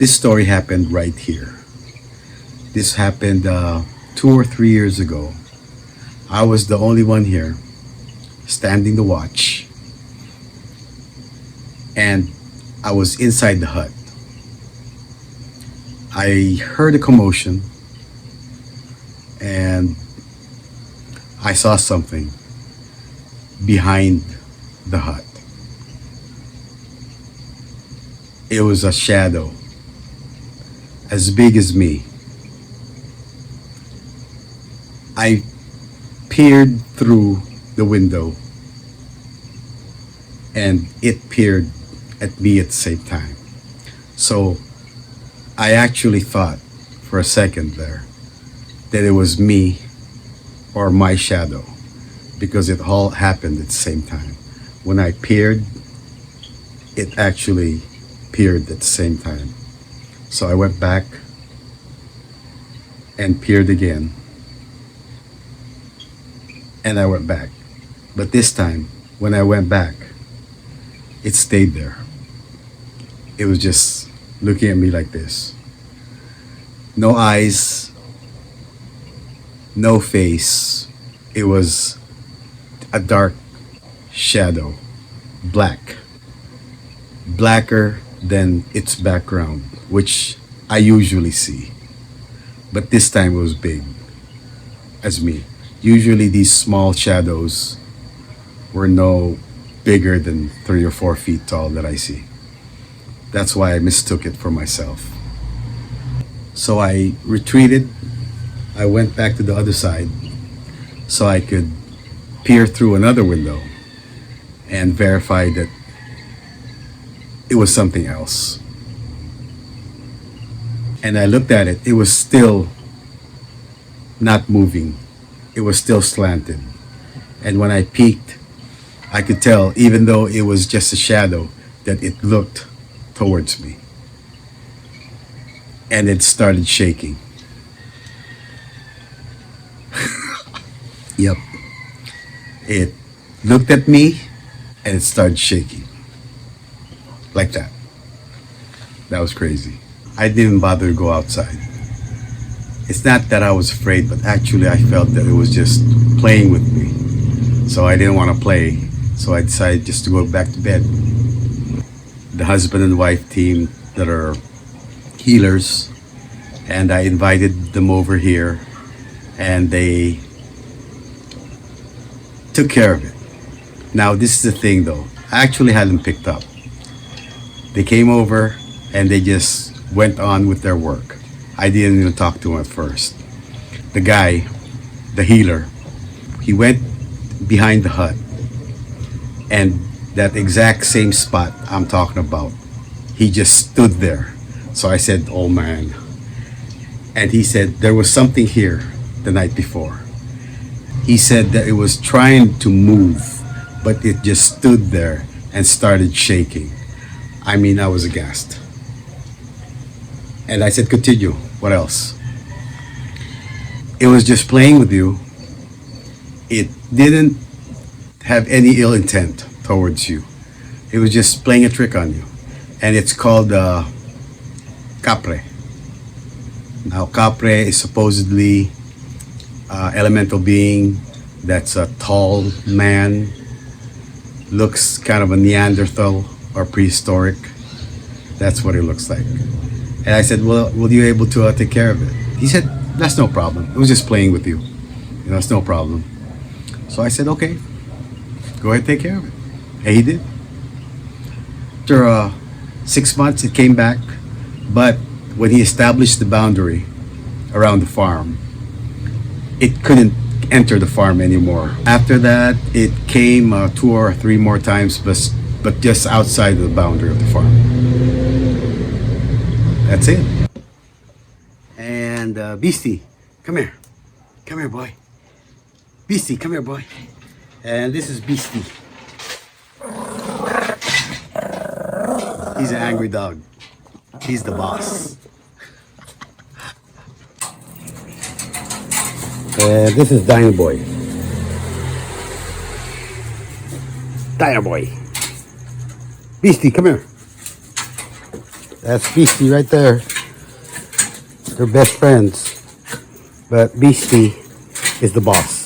This story happened right here. This happened 2 or 3 years ago. I was the only one here standing the watch, and I was inside the hut. I heard a commotion and I saw something behind the hut. It was a shadow as big as me. I peered through the window and it peered at me at the same time. So I actually thought for a second there that it was me or my shadow, because it all happened at the same time. When I peered, it actually peered at the same time. So I went back and peered again. And I went back. But this time, when I went back, it stayed there. It was just looking at me like this. No eyes, no face. It was a dark shadow, black. Blacker than its background, which I usually see. But this time it was big as me. Usually these small shadows were no bigger than 3 or 4 feet tall that I see. That's why I mistook it for myself. So I retreated. I went back to the other side so I could peer through another window and verify that it was something else. And I looked at it. It was still not moving. It was still slanted. And when I peeked, I could tell, even though it was just a shadow, that it looked towards me. And it started shaking. Yep. It looked at me and it started shaking. Like that. That was crazy. I didn't even bother to go outside. It's not that I was afraid, but actually I felt that it was just playing with me. So I didn't want to play. So I decided just to go back to bed. The husband and wife team that are healers, and I invited them over here, and they took care of it. Now this is the thing though. I actually had them picked up. They came over and they just went on with their work. I didn't even talk to them at first. The guy, the healer, he went behind the hut, and that exact same spot I'm talking about, he just stood there. So I said, oh man. And he said there was something here the night before. He said that it was trying to move, but it just stood there and started shaking. I mean, I was aghast. And I said, continue. What else? It was just playing with you. It didn't have any ill intent towards you. It was just playing a trick on you. And it's called Kapre. Now, Kapre is supposedly elemental being that's a tall man, looks kind of a Neanderthal or prehistoric. That's what it looks like. And I said, well, will you able to take care of it? He said, that's no problem. It was just playing with you. You know, it's no problem. So I said, okay, go ahead and take care of it. And he did. After 6 months, it came back. But when he established the boundary around the farm, it couldn't enter the farm anymore. After that, it came 2 or 3 more times, but just outside of the boundary of the farm. That's it. And Beastie, come here. Come here, boy. Beastie, come here, boy. And this is Beastie. He's an angry dog. He's the boss. And this is Dino Boy. Dino Boy. Beastie, come here. That's Beastie right there. They're best friends. But Beastie is the boss.